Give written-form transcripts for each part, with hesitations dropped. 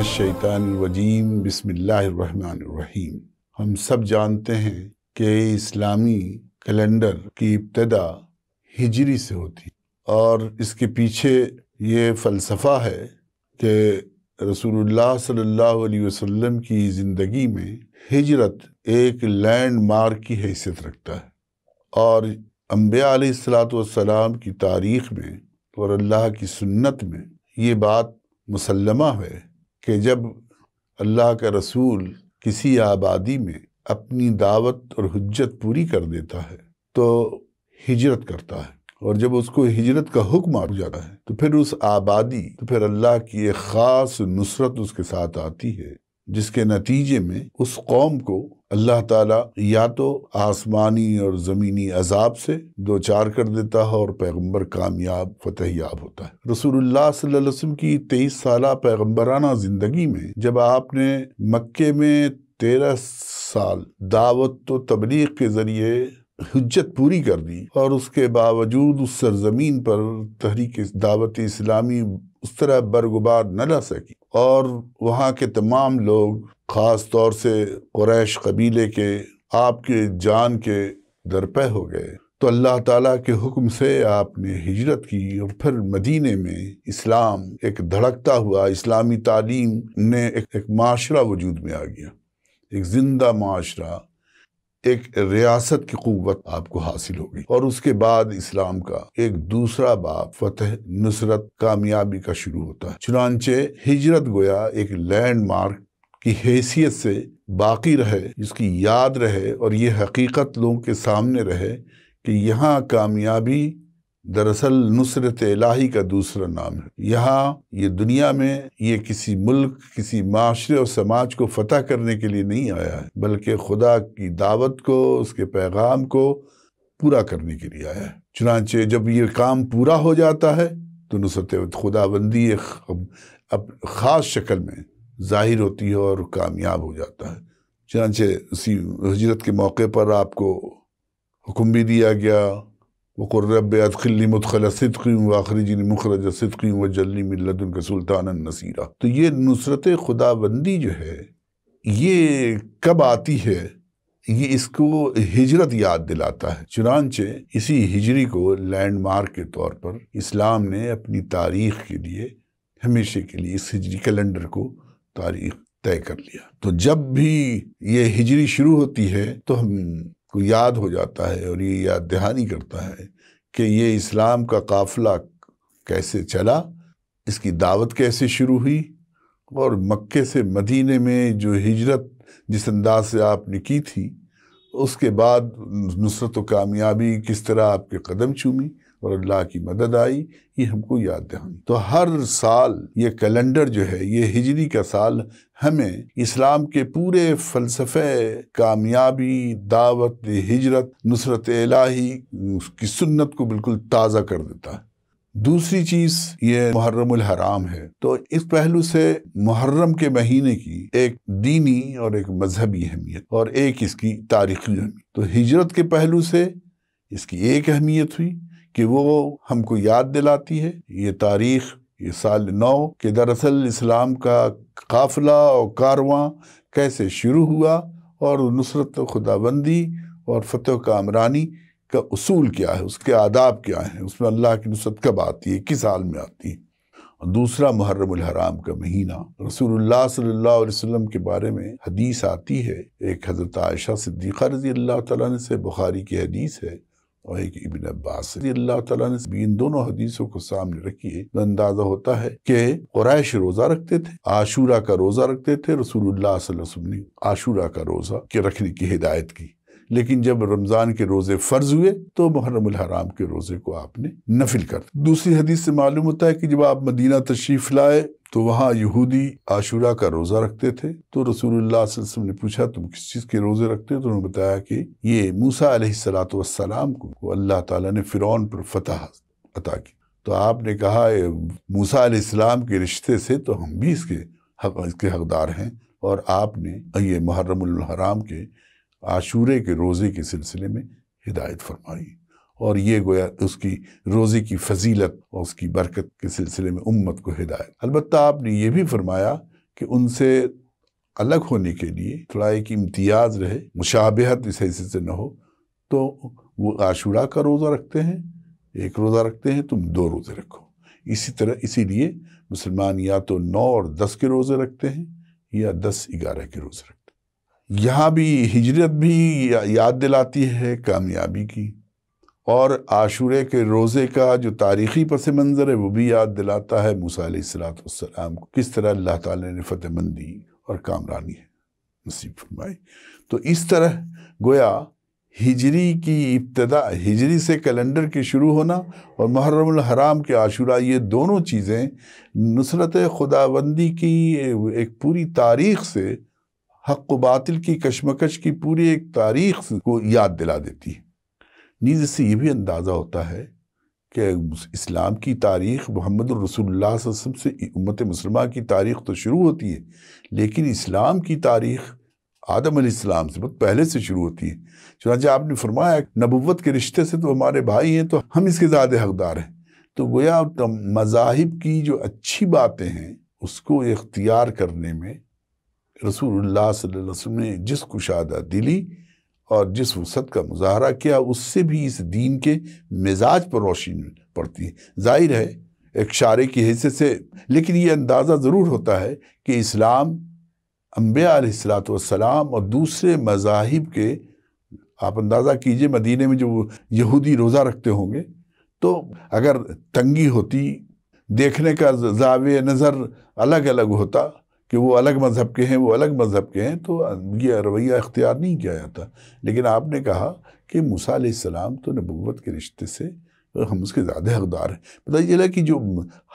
الشیطان الرجیم بسم اللہ الرحمن الرحیم۔ ہم سب جانتے ہیں کہ اسلامی کیلنڈر کی ابتدا ہجری سے ہوتی اور اس کے پیچھے یہ فلسفہ ہے کہ رسول اللہ صلی اللہ علیہ وسلم کی زندگی میں ہجرت ایک لینڈ مارک کی حیثیت رکھتا ہے، اور انبیاء علیہ السلام کی تاریخ میں اور اللہ کی سنت میں یہ بات مسلمہ ہے کہ جب اللہ کا رسول کسی آبادی میں اپنی دعوت اور حجت پوری کر دیتا ہے تو ہجرت کرتا ہے، اور جب اس کو ہجرت کا حکم آ جاتا ہے تو پھر اس آبادی پھر اللہ کی ایک خاص نصرت اس کے ساتھ آتی ہے، جس کے نتیجے میں اس قوم کو اللہ تعالیٰ یا تو آسمانی اور زمینی عذاب سے دوچار کر دیتا ہے اور پیغمبر کامیاب فتح یاب ہوتا ہے۔ رسول اللہ صلی اللہ علیہ وسلم کی 23 سالہ پیغمبرانہ زندگی میں جب آپ نے مکے میں 13 سال دعوت و تبلیغ کے ذریعے حجت پوری کر دی، اور اس کے باوجود اس سرزمین پر تحریک دعوت اسلامی اس طرح برگبار نہ لا سکی، اور وہاں کے تمام لوگ خاص طور سے قریش قبیلے کے آپ کے جان کے درپے ہو گئے، تو اللہ تعالیٰ کے حکم سے آپ نے ہجرت کی، اور پھر مدینے میں اسلام ایک دھڑکتا ہوا اسلامی تعلیم نے ایک معاشرہ وجود میں آ گیا، ایک زندہ معاشرہ، ایک ریاست کی قوت آپ کو حاصل ہوگی، اور اس کے بعد اسلام کا ایک دوسرا باب فتح، نصرت، کامیابی کا شروع ہوتا ہے۔ چنانچہ ہجرت گویا ایک لینڈ مارک کی حیثیت سے باقی رہے، جس کی یاد رہے، اور یہ حقیقت لوگوں کے سامنے رہے کہ یہاں کامیابی دراصل نصرت الہی کا دوسرا نام ہے۔ یہاں یہ دنیا میں یہ کسی ملک، کسی معاشرے اور سماج کو فتح کرنے کے لیے نہیں آیا ہے، بلکہ خدا کی دعوت کو، اس کے پیغام کو پورا کرنے کے لیے آیا ہے۔ چنانچہ جب یہ کام پورا ہو جاتا ہے تو نصرت خداوندی اب خاص شکل میں ظاہر ہوتی ہے اور کامیاب ہو جاتا ہے۔ چنانچہ اسی ہجرت کے موقع پر آپ کو حکم بھی دیا گیا، وَقُلْ رَبِّ أَدْخِلْنِي مُدْخَلَ صِدْقٍ وَأَخْرِجْنِي مُخْرَجَ صِدْقٍ وَاجْعَلْنِي مِن لَّدُنكَ سُلْطَانًا نَصِيرًا۔ تو یہ نصرت خداوندی جو ہے یہ کب آتی ہے؟ یہ اس کو ہجرت یاد دلاتا ہے۔ چنانچہ اسی ہجری کو لینڈ مارک کے طور پر اسلام نے اپنی تاریخ کے لیے ہمیشہ کے لیے اس ہجری کیلنڈر کو تاریخ طے کر لیا۔ تو جب بھی یہ ہجری شروع ہوتی ہے تو ہم کو یاد ہو جاتا ہے، اور یہ یاد دہانی کرتا ہے کہ یہ اسلام کا قافلہ کیسے چلا، اس کی دعوت کیسے شروع ہوئی، اور مکے سے مدینے میں جو ہجرت جس انداز سے آپ نے کی تھی، اس کے بعد نصرت و کامیابی کس طرح آپ کے قدم چومی اور اللہ کی مدد آئی، یہ ہم کو یاد دہانی۔ تو ہر سال یہ کیلنڈر جو ہے، یہ ہجری کا سال ہمیں اسلام کے پورے فلسفے کامیابی، دعوت، ہجرت، نصرت الہی کی سنت کو بالکل تازہ کر دیتا ہے۔ دوسری چیز یہ محرم الحرام ہے، تو اس پہلو سے محرم کے مہینے کی ایک دینی اور ایک مذہبی اہمیت اور ایک اس کی تاریخی اہمیت، تو ہجرت کے پہلو سے اس کی ایک اہمیت ہوئی کہ وہ ہم کو یاد دلاتی ہے یہ تاریخ، یہ سال 9 کہ دراصل اسلام کا قافلہ اور کارواں کیسے شروع ہوا، اور نصرت خداوندی اور فتح و کامرانی کا اصول کیا ہے، اس کے آداب کیا ہیں، اس میں اللہ کی نصرت کب آتی ہے، کس حال میں آتی ہے۔ اور دوسرا محرم الحرام کا مہینہ، رسول اللہ صلی اللہ علیہ وسلم کے بارے میں حدیث آتی ہے، ایک حضرت عائشہ صدیقہ رضی اللہ تعالیٰ عنہ سے بخاری کی حدیث ہے، اور ایک ابن عباس رضی اللہ تعالیٰ نے ان دونوں حدیثوں کو سامنے رکھیے تو اندازہ ہوتا ہے کہ قریش روزہ رکھتے تھے، عاشورہ کا روزہ رکھتے تھے۔ رسول اللہ صلی اللہ علیہ وسلم نے عاشورہ کا روزہ کے رکھنے کی ہدایت کی، لیکن جب رمضان کے روزے فرض ہوئے تو محرم الحرام کے روزے کو آپ نے نفل کر دیا۔ دوسری حدیث سے معلوم ہوتا ہے کہ جب آپ مدینہ تشریف لائے تو وہاں یہودی عاشورہ کا روزہ رکھتے تھے، تو رسول اللہ صلی اللہ علیہ وسلم نے پوچھا تم کس چیز کے روزے رکھتے ہو؟ تو انہوں نے بتایا کہ یہ موسیٰ علیہ السلام کو اللہ تعالیٰ نے فرعون پر فتح عطا کی۔ تو آپ نے کہا موسیٰ علیہ السلام کے رشتے سے تو ہم بھی اس کے حقدار ہیں، اور آپ نے یہ محرم الحرام کے عاشورے کے روزے کے سلسلے میں ہدایت فرمائی، اور یہ گویا اس کی روزے کی فضیلت اور اس کی برکت کے سلسلے میں امت کو ہدایت۔ البتہ آپ نے یہ بھی فرمایا کہ ان سے الگ ہونے کے لیے تھوڑا ایک امتیاز رہے، مشابہت اس حیثیت سے نہ ہو، تو وہ عاشورہ کا روزہ رکھتے ہیں، ایک روزہ رکھتے ہیں، تم 2 روزے رکھو۔ اسی لیے مسلمان یا تو 9 اور 10 کے روزے رکھتے ہیں یا 10 11 کے روزے رکھتے ہیں۔ یہاں بھی ہجرت بھی یاد دلاتی ہے کامیابی کی، اور عاشورے کے روزے کا جو تاریخی پس منظر ہے وہ بھی یاد دلاتا ہے موسیٰ علیہ السلام کو کس طرح اللہ تعالیٰ نے فتح مندی اور کامرانی نصیب فرمائی۔ تو اس طرح گویا ہجری کی ابتدا، ہجری سے کیلنڈر کی شروع ہونا اور محرم الحرام کے عاشورہ، یہ دونوں چیزیں نصرت خداوندی کی ایک پوری تاریخ سے، حق و باطل کی کشمکش کی پوری ایک تاریخ کو یاد دلا دیتی ہے۔ نیز اس سے یہ بھی اندازہ ہوتا ہے کہ اسلام کی تاریخ محمد الرسول اللہ صلی اللہ علیہ وسلم سے امت مسلمہ کی تاریخ تو شروع ہوتی ہے، لیکن اسلام کی تاریخ آدم علیہ السلام سے بہت پہلے سے شروع ہوتی ہے۔ چنانچہ آپ نے فرمایا نبوت کے رشتے سے تو ہمارے بھائی ہیں، تو ہم اس کے زیادہ حقدار ہیں۔ تو گویا مذاہب کی جو اچھی باتیں ہیں اس کو اختیار کرنے میں رسول اللہ صلی اللہ علیہ وسلم نے جس کشادہ دلی اور جس وسعت کا مظاہرہ کیا، اس سے بھی اس دین کے مزاج پر روشنی پڑتی ہے۔ ظاہر ہے ایک شارع کی حیثیت سے، لیکن یہ اندازہ ضرور ہوتا ہے کہ اسلام انبیاء علیہ السلام اور دوسرے مذاہب کے، آپ اندازہ کیجئے مدینے میں جو یہودی روزہ رکھتے ہوں گے، تو اگر تنگی ہوتی، دیکھنے کا زاویہ نظر الگ الگ ہوتا کہ وہ الگ مذہب کے ہیں، وہ الگ مذہب کے ہیں، تو یہ رویہ اختیار نہیں کیا جاتا۔ لیکن آپ نے کہا کہ موسیٰ علیہ السلام تو نبوت کے رشتے سے ہم اس کے زیادہ حقدار ہیں۔ پتہ چلا کہ جو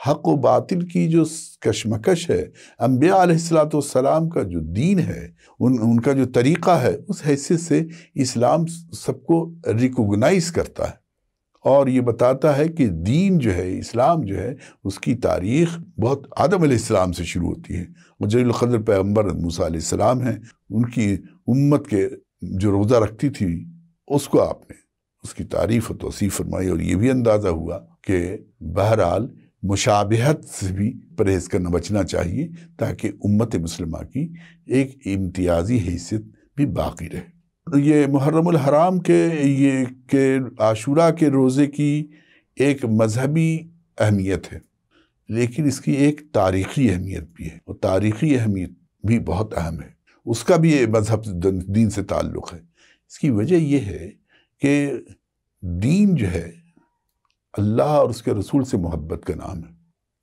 حق و باطل کی جو کشمکش ہے، انبیاء علیہ السلام کا جو دین ہے، ان کا جو طریقہ ہے، اس حیثیت سے اسلام سب کو ریکوگنائز کرتا ہے اور یہ بتاتا ہے کہ دین جو ہے، اسلام جو ہے، اس کی تاریخ بہت آدم علیہ السلام سے شروع ہوتی ہے۔ جلیل القدر پیغمبر موسیٰ علیہ السلام ہیں، ان کی امت کے جو روزہ رکھتی تھی اس کو آپ نے اس کی تعریف و توصیف فرمائی، اور یہ بھی اندازہ ہوا کہ بہرحال مشابہت سے بھی پرہیز کرنا بچنا چاہیے تاکہ امت مسلمہ کی ایک امتیازی حیثیت بھی باقی رہے۔ یہ محرم الحرام کے عاشورہ کے روزے کی ایک مذہبی اہمیت ہے، لیکن اس کی ایک تاریخی اہمیت بھی ہے، اور تاریخی اہمیت بھی بہت اہم ہے۔ اس کا بھی مذہب دین سے تعلق ہے۔ اس کی وجہ یہ ہے کہ دین جو ہے اللہ اور اس کے رسول سے محبت کا نام ہے۔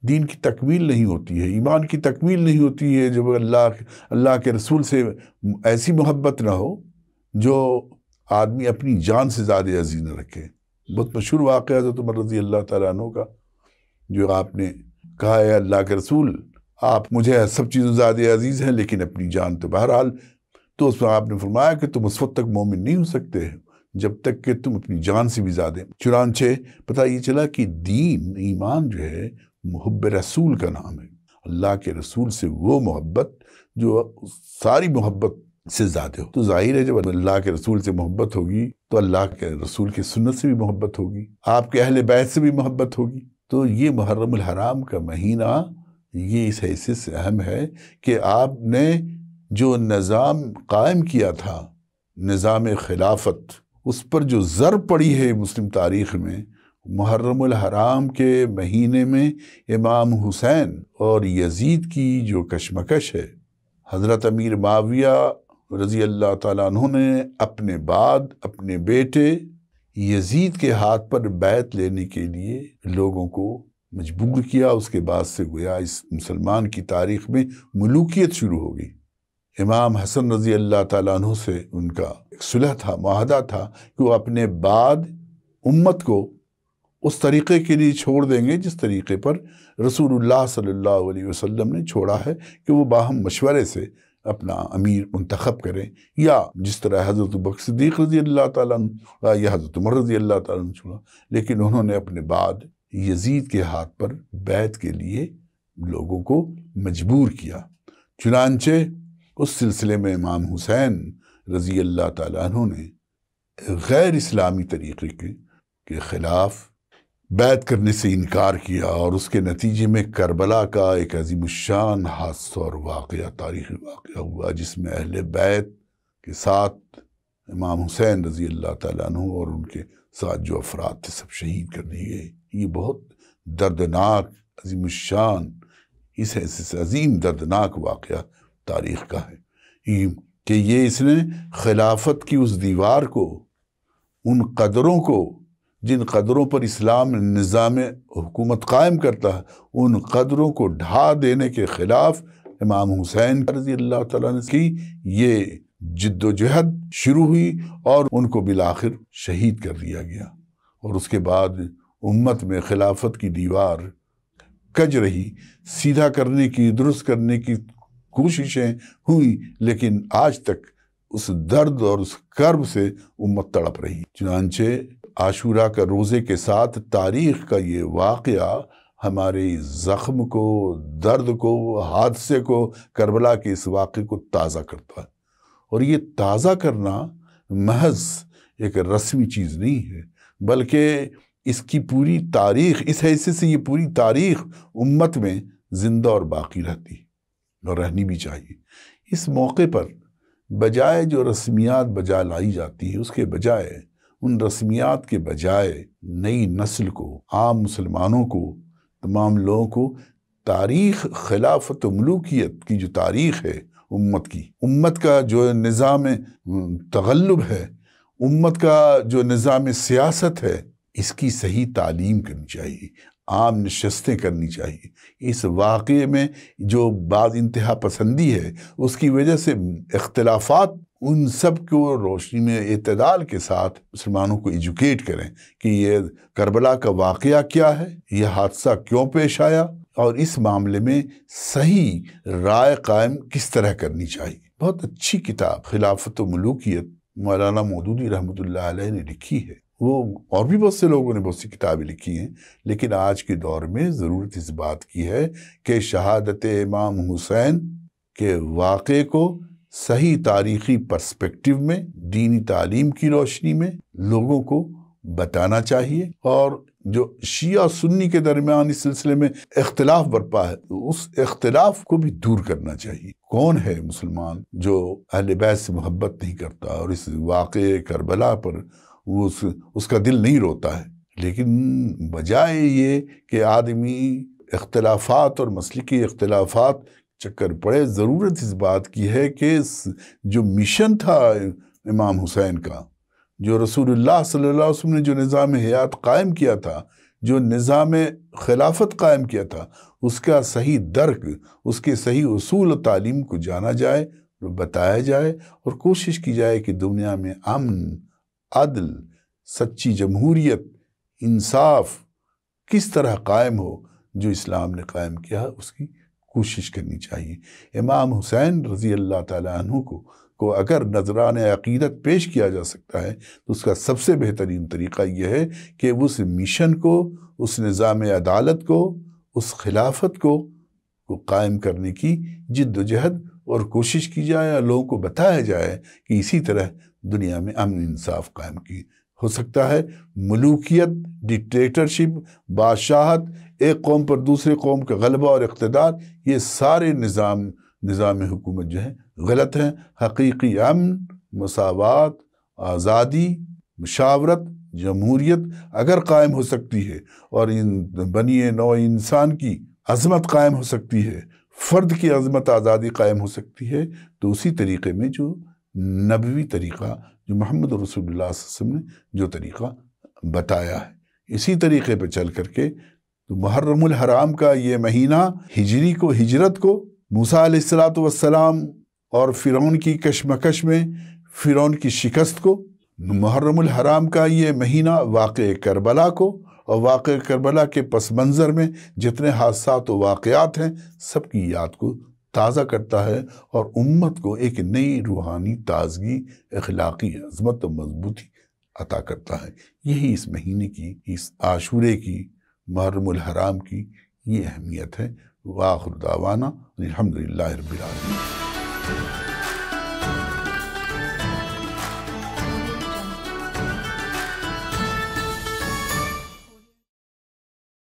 دین کی تکمیل نہیں ہوتی ہے، ایمان کی تکمیل نہیں ہوتی ہے جب اللہ کے رسول سے ایسی محبت نہ ہو جو آدمی اپنی جان سے زیادہ عزیز نہ رکھے۔ بہت مشہور واقعہ حضرت عمر رضی اللہ تعالیٰ عنہ کا، جو آپ نے کہا ہے اللہ کے رسول آپ مجھے سب چیزوں زیادہ عزیز ہیں لیکن اپنی جان تو بہرحال، تو اس میں آپ نے فرمایا کہ تم اس وقت تک مومن نہیں ہو سکتے جب تک کہ تم اپنی جان سے بھی زیادہ۔ چنانچہ پتہ یہ چلا کہ دین، ایمان جو ہے محب رسول کا نام ہے، اللہ کے رسول سے وہ محبت جو ساری محبت سے زیادہ ہو۔ تو ظاہر ہے جب اللہ کے رسول سے محبت ہوگی تو اللہ کے رسول کی سنت سے بھی محبت ہوگی، آپ کے اہل بیت سے بھی محبت ہوگی۔ تو یہ محرم الحرام کا مہینہ یہ اس حیثیت سے اہم ہے کہ آپ نے جو نظام قائم کیا تھا، نظام خلافت، اس پر جو زر پڑی ہے مسلم تاریخ میں، محرم الحرام کے مہینے میں امام حسین اور یزید کی جو کشمکش ہے، حضرت امیر معاویہ رضی اللہ تعالیٰ عنہ نے اپنے بعد اپنے بیٹے یزید کے ہاتھ پر بیعت لینے کے لیے لوگوں کو مجبور کیا۔ اس کے بعد سے گویا اس مسلمان کی تاریخ میں ملوکیت شروع ہو گئی۔ امام حسن رضی اللہ تعالیٰ عنہ سے ان کا ایک صلح تھا، معاہدہ تھا کہ وہ اپنے بعد امت کو اس طریقے کے لیے چھوڑ دیں گے جس طریقے پر رسول اللہ صلی اللہ علیہ وسلم نے چھوڑا ہے، کہ وہ باہم مشورے سے اپنا امیر منتخب کریں، یا جس طرح حضرت ابوبکر صدیق رضی اللہ تعالیٰ عنہ یا حضرت عمر رضی اللہ تعالیٰ عنہ چھوڑا، لیکن انہوں نے اپنے بعد یزید کے ہاتھ پر بیعت کے لیے لوگوں کو مجبور کیا۔ چنانچہ اس سلسلے میں امام حسین رضی اللہ تعالیٰ عنہ نے غیر اسلامی طریقے کے خلاف بیعت کرنے سے انکار کیا، اور اس کے نتیجے میں کربلا کا ایک عظیم الشان حادثہ اور واقعہ، تاریخی واقعہ ہوا، جس میں اہل بیت کے ساتھ امام حسین رضی اللہ تعالیٰ عنہ اور ان کے ساتھ جو افراد تھے سب شہید کر دیے گئے۔ یہ بہت دردناک، عظیم الشان، اس حیثیت سے عظیم دردناک واقعہ تاریخ کا ہے کہ یہ اس نے خلافت کی اس دیوار کو، ان قدروں کو جن قدروں پر اسلام نظام حکومت قائم کرتا ہے، ان قدروں کو ڈھا دینے کے خلاف امام حسین رضی اللہ تعالیٰ نے کی یہ جد و جہد شروع ہوئی، اور ان کو بالآخر شہید کر دیا گیا۔ اور اس کے بعد امت میں خلافت کی دیوار کج رہی، سیدھا کرنے کی، درست کرنے کی کوششیں ہوئی، لیکن آج تک اس درد اور اس کرب سے امت تڑپ رہی۔ چنانچہ عاشورہ کا روزے کے ساتھ تاریخ کا یہ واقعہ ہمارے زخم کو، درد کو، حادثے کو، کربلا کے اس واقعے کو تازہ کرتا ہے۔ اور یہ تازہ کرنا محض ایک رسمی چیز نہیں ہے، بلکہ اس کی پوری تاریخ، اس حیثیت سے یہ پوری تاریخ امت میں زندہ اور باقی رہتی اور رہنی بھی چاہیے۔ اس موقع پر بجائے جو رسمیات بجا لائی جاتی ہے، اس کے بجائے، ان رسمیات کے بجائے نئی نسل کو، عام مسلمانوں کو، تمام لوگوں کو تاریخ خلافت و ملوکیت کی جو تاریخ ہے امت کا جو نظام تغلب ہے، امت کا جو نظام سیاست ہے، اس کی صحیح تعلیم کرنی چاہیے، عام نشستیں کرنی چاہیے۔ اس واقعے میں جو بعض انتہا پسندی ہے، اس کی وجہ سے اختلافات، ان سب کو روشنی میں اعتدال کے ساتھ مسلمانوں کو ایجوکیٹ کریں کہ یہ کربلا کا واقعہ کیا ہے، یہ حادثہ کیوں پیش آیا، اور اس معاملے میں صحیح رائے قائم کس طرح کرنی چاہیے۔ بہت اچھی کتاب خلافت و ملوکیت مولانا مودودی رحمۃ اللہ علیہ نے لکھی ہے۔ وہ اور بھی بہت سے لوگوں نے بہت سی کتابیں لکھی ہیں، لیکن آج کے دور میں ضرورت اس بات کی ہے کہ شہادت امام حسین کے واقعے کو صحیح تاریخی پرسپیکٹیو میں، دینی تعلیم کی روشنی میں لوگوں کو بتانا چاہیے، اور جو شیعہ سنی کے درمیان اس سلسلے میں اختلاف برپا ہے، اس اختلاف کو بھی دور کرنا چاہیے۔ کون ہے مسلمان جو اہل بیت سے محبت نہیں کرتا اور اس واقعے کربلا پر اس کا دل نہیں روتا ہے؟ لیکن بجائے یہ کہ آدمی اختلافات اور مسلکی اختلافات چکر پڑے، ضرورت اس بات کی ہے کہ جو مشن تھا امام حسین کا، جو رسول اللہ صلی اللہ علیہ وسلم نے جو نظام حیات قائم کیا تھا، جو نظام خلافت قائم کیا تھا، اس کا صحیح درک، اس کے صحیح اصول و تعلیم کو جانا جائے، بتایا جائے، اور کوشش کی جائے کہ دنیا میں امن، عدل، سچی جمہوریت، انصاف کس طرح قائم ہو، جو اسلام نے قائم کیا، اس کی کوشش کرنی چاہیے۔ امام حسین رضی اللہ تعالیٰ عنہ کو اگر نذران عقیدت پیش کیا جا سکتا ہے تو اس کا سب سے بہترین طریقہ یہ ہے کہ اس مشن کو، اس نظام عدالت کو، اس خلافت کو قائم کرنے کی جد و جہد اور کوشش کی جائے، اور لوگوں کو بتایا جائے کہ اسی طرح دنیا میں امن انصاف قائم کی ہو سکتا ہے۔ ملوکیت، ڈکٹیٹرشپ، بادشاہت، ایک قوم پر دوسرے قوم کا غلبہ اور اقتدار، یہ سارے نظام حکومت جو ہے غلط ہیں۔ حقیقی امن، مساوات، آزادی، مشاورت، جمہوریت اگر قائم ہو سکتی ہے، اور بنی نوع انسان کی عظمت قائم ہو سکتی ہے، فرد کی عظمت آزادی قائم ہو سکتی ہے، تو اسی طریقے میں جو نبوی طریقہ، جو محمد رسول اللہ صلی اللہ علیہ وسلم نے جو طریقہ بتایا ہے، اسی طریقے پہ چل کر کے تو محرم الحرام کا یہ مہینہ ہجری کو، ہجرت کو، موسیٰ علیہ السلام اور فرعون کی کشمکش میں فرعون کی شکست کو، محرم الحرام کا یہ مہینہ واقع کربلا کو، اور واقع کربلا کے پس منظر میں جتنے حادثات و واقعات ہیں سب کی یاد کو تازہ کرتا ہے، اور امت کو ایک نئی روحانی تازگی، اخلاقی عظمت و مضبوطی عطا کرتا ہے۔ یہی اس مہینے کی، اس عاشورے کی، محرم الحرام کی یہ اہمیت ہے۔ وآخر دعوانا الحمدللہ رب العالمین۔